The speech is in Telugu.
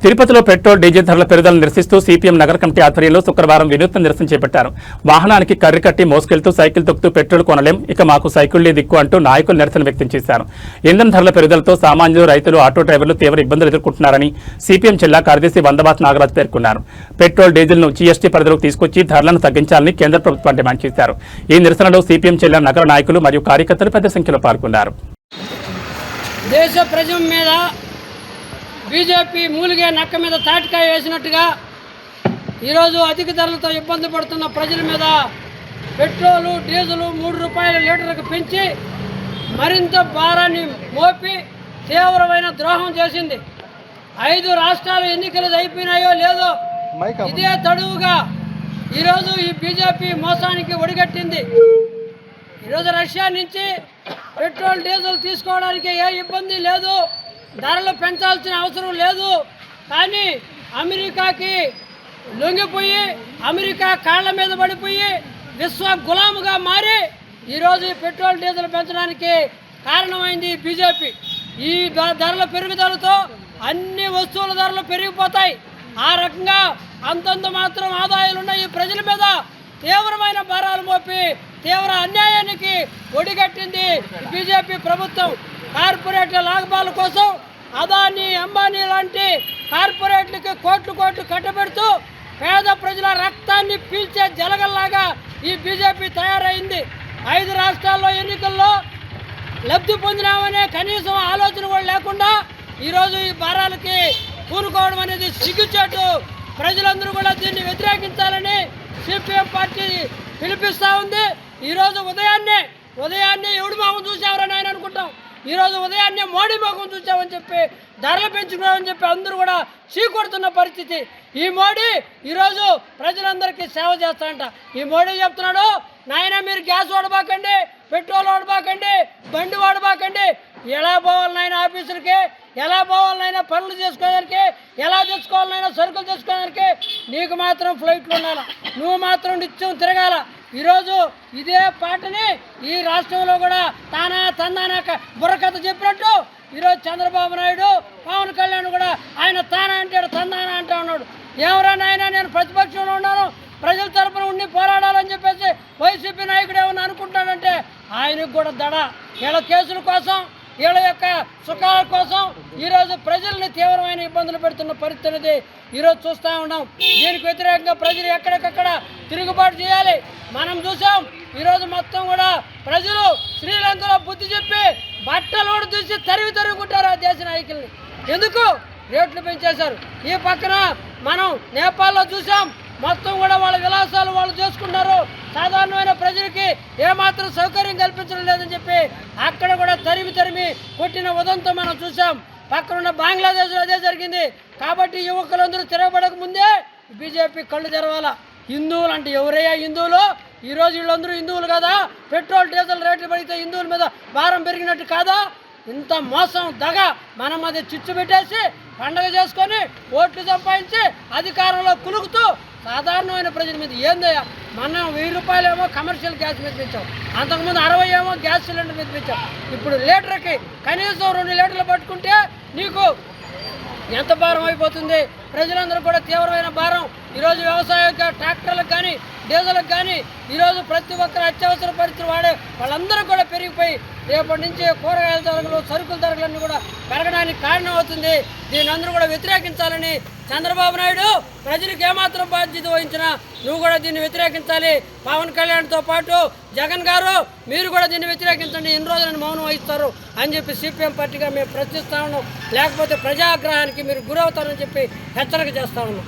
తిరుపతిలో పెట్రోల్ డీజిల్ ధరల పెరుగుదలను నిరసిస్తూ సిపిఎం నగర కమిటీ ఆధ్వర్యంలో శుక్రవారం వినూత్న నిరసన చేపట్టారు. వాహనానికి కర్రి కట్టి మోసుకెళ్తూ సైకిల్ తొక్కుతూ పెట్రోల్ కొనలేం, ఇక మాకు సైకిళ్లే దిక్కు అంటూ నాయకులు నిరసన వ్యక్తం చేశారు. ఇంధన ధరల పెరుగుదలతో సామాన్యులు, రైతులు, ఆటో డ్రైవర్లు తీవ్ర ఇబ్బందులు ఎదుర్కొంటున్నారని సిపిఎం జిల్లా కార్యదర్శి వందబాత్ నాగరాజ్ పేర్కొన్నారు. పెట్రోల్ డీజిల్ ను జీఎస్టీ పరిధిలోకి తీసుకొచ్చి ధరలను తగ్గించాలని కేంద్ర ప్రభుత్వం డిమాండ్ చేశారు. ఈ నిరసనలో సిపిఎం జిల్లా నగర నాయకులు మరియు కార్యకర్తలు పెద్ద సంఖ్యలో పాల్గొన్నారు. దేశ ప్రజల మీద బీజేపీ మూలిగే నక్క మీద తాటికాయ వేసినట్టుగా ఈరోజు అధిక ధరలతో ఇబ్బంది పడుతున్న ప్రజల మీద పెట్రోలు, డీజిలు 3 రూపాయల లీటర్కు పెంచి మరింత భారాన్ని మోపి తీవ్రమైన ద్రోహం చేసింది. 5 రాష్ట్రాలు ఎన్నికలు అయిపోయినాయో లేదో ఇదే తడువుగా ఈరోజు ఈ బీజేపీ మోసానికి ఒడిగట్టింది. ఈరోజు రష్యా నుంచి పెట్రోల్, డీజిల్ తీసుకోవడానికి ఏ ఇబ్బంది లేదు, ధరలు పెంచాల్సిన అవసరం లేదు. కానీ అమెరికాకి లొంగిపోయి అమెరికా కాళ్ళ మీద పడిపోయి విశ్వ గులాముగా మారి ఈరోజు ఈ పెట్రోల్, డీజిల్ పెంచడానికి కారణమైంది బీజేపీ. ఈ ధరల పెరుగుదలతో అన్ని వస్తువుల ధరలు పెరిగిపోతాయి. ఆ రకంగా అంతంత మాత్రం ఆదాయాలున్న ఈ ప్రజల మీద తీవ్రమైన భారాలు మోపి తీవ్ర అన్యాయానికి ఒడిగట్టింది బీజేపీ ప్రభుత్వం. కార్పొరేట్ల లాభాల కోసం అదానీ, అంబానీ లాంటి కార్పొరేట్లకి కోట్లు కట్టబెడుతూ పేద ప్రజల రక్తాన్ని పీల్చే జలగల్లాగా ఈ బీజేపీ తయారైంది. 5 రాష్ట్రాల్లో ఎన్నికల్లో లబ్ధి పొందినామనే కనీసం ఆలోచన కూడా లేకుండా ఈరోజు ఈ భారాలకి పూనుకోవడం అనేది సిగ్గుచేటు. ప్రజలందరూ కూడా దీన్ని వ్యతిరేకించాలని సిపిఎం పార్టీ పిలిపిస్తూ ఉంది. ఈరోజు ఉదయాన్నే ఎవడి మొహం చూసావరని ఆయన అనుకుంటాం. ఈరోజు ఉదయాన్నే మోడీ మొహం చూసామని చెప్పి ధరలు పెంచుకున్నామని చెప్పి అందరూ కూడా చీకొడుతున్న పరిస్థితి. ఈ మోడీ ఈరోజు ప్రజలందరికీ సేవ చేస్తాడంట. ఈ మోడీ చెప్తున్నాడు, నాయన మీరు గ్యాస్ వాడబాకండి, పెట్రోల్ వాడబాకండి, బండి వాడబాకండి. ఎలా పోవాలనైనా ఆఫీసులకి, ఎలా పోవాలనైనా పనులు చేసుకోవడానికి, ఎలా తెచ్చుకోవాలనైనా సరుకులు తెచ్చుకోవడానికి నీకు మాత్రం ఫ్లైట్లు ఉండాలి, నువ్వు మాత్రం నిత్యం తిరగాల. ఈరోజు ఇదే పాటని ఈ రాష్ట్రంలో కూడా తందాన బుర్రకథ చెప్పినట్టు ఈరోజు చంద్రబాబు నాయుడు, పవన్ కళ్యాణ్ కూడా ఆయన తానా అంటాడు, తందాన అంటా ఉన్నాడు. ఎవరా నాయన నేను ప్రతిపక్షంలో ఉన్నాను, ప్రజల తరపున ఉండి పోరాడాలని చెప్పేసి వైసీపీ నాయకుడు ఏమన్నా అనుకుంటాడంటే ఆయనకు కూడా దడ. వీళ్ళ కేసుల కోసం, వీళ్ళ యొక్క సుఖాల కోసం ఈరోజు ప్రజల్ని తీవ్రమైన ఇబ్బందులు పెడుతున్న పరిస్థితి అనేది ఈరోజు చూస్తూ ఉన్నాం. దీనికి వ్యతిరేకంగా ప్రజలు ఎక్కడికక్కడ తిరుగుబాటు చేయాలి. మనం చూసాం ఈరోజు మొత్తం కూడా ప్రజలు శ్రీలంకలో బుద్ధి చెప్పి బట్టలు తీసి తరుగుకుంటారు ఆ దేశ నాయకుల్ని. ఎందుకు రేట్లు పెంచేశారు. ఈ పక్కన మనం నేపాల్లో చూసాం, మొత్తం కూడా వాళ్ళ విలాసాలు వాళ్ళు చేసుకున్నారు. సాధారణమైన ప్రజలకి ఏమాత్రం సౌకర్యం కల్పించడం లేదని చెప్పి అక్కడ కూడా తరిమి కొట్టిన ఉదంతం మనం చూసాం. పక్కనున్న బంగ్లాదేశ్లో అదే జరిగింది. కాబట్టి యువకులందరూ తిరగబడక ముందే బీజేపీ కళ్ళు తెరవాలా. హిందువులు అంటే ఎవరయ్యా హిందువులు? ఈరోజు వీళ్ళందరూ హిందువులు కదా? పెట్రోల్, డీజిల్ రేట్లు పడితే హిందువుల మీద భారం పెరిగినట్టు కాదా? ఇంత మోసం, దగ మనం అది చిచ్చు పెట్టేసి పండగ చేసుకొని ఓట్లు సంపాదించి అధికారంలో కులుకుతూ సాధారణమైన ప్రజల మీద ఏందయ్యా? మనం 1000 రూపాయలేమో కమర్షియల్ గ్యాస్ మీద పెంచాం, అంతకుముందు 60 ఏమో గ్యాస్ సిలిండర్ మీద పెంచాం. ఇప్పుడు లీటర్కి కనీసం 2 లీటర్లు పట్టుకుంటే నీకు ఎంత భారం అయిపోతుంది? ప్రజలందరూ కూడా తీవ్రమైన భారం. ఈరోజు వ్యవసాయ ట్రాక్టర్లకు కానీ, డీజిల్కి కానీ ఈరోజు ప్రతి ఒక్కరు అత్యవసర పరిస్థితులు వాడే వాళ్ళందరూ కూడా పెరిగిపోయి రేపటి నుంచి కూరగాయల ధరలు, సరుకుల ధరలన్నీ కూడా పెరగడానికి కారణం అవుతుంది. దీన్ని అందరూ కూడా వ్యతిరేకించాలని చంద్రబాబు నాయుడు ప్రజలకు ఏమాత్రం బాధ్యత వహించినా నువ్వు కూడా దీన్ని వ్యతిరేకించాలి. పవన్ కళ్యాణ్తో పాటు జగన్ గారు మీరు కూడా దీన్ని వ్యతిరేకించండి. ఎన్ని రోజులను మౌనం వహిస్తారు అని చెప్పి సిపిఎం పార్టీగా మేము ప్రశ్నిస్తా ఉన్నాం. లేకపోతే ప్రజాగ్రహానికి మీరు గురవుతారని చెప్పి హెచ్చరిక చేస్తా ఉన్నాం.